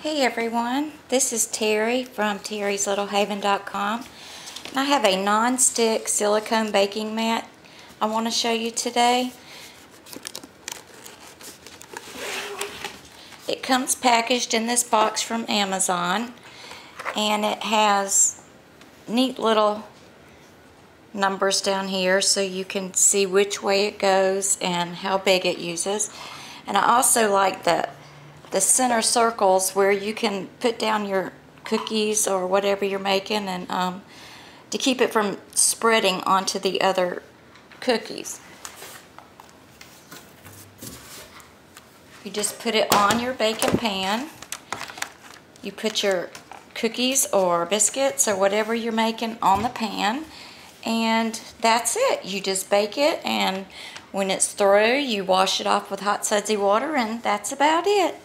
Hey everyone, this is Terry from terryslittlehaven.com, and I have a non-stick silicone baking mat I want to show you today. It comes packaged in this box from Amazon, and it has neat little numbers down here so you can see which way it goes and how big it uses. And I also like the center circles where you can put down your cookies or whatever you're making, and to keep it from spreading onto the other cookies. You just put it on your baking pan. You put your cookies or biscuits or whatever you're making on the pan, and that's it. You just bake it, and when it's through, you wash it off with hot sudsy water, and that's about it.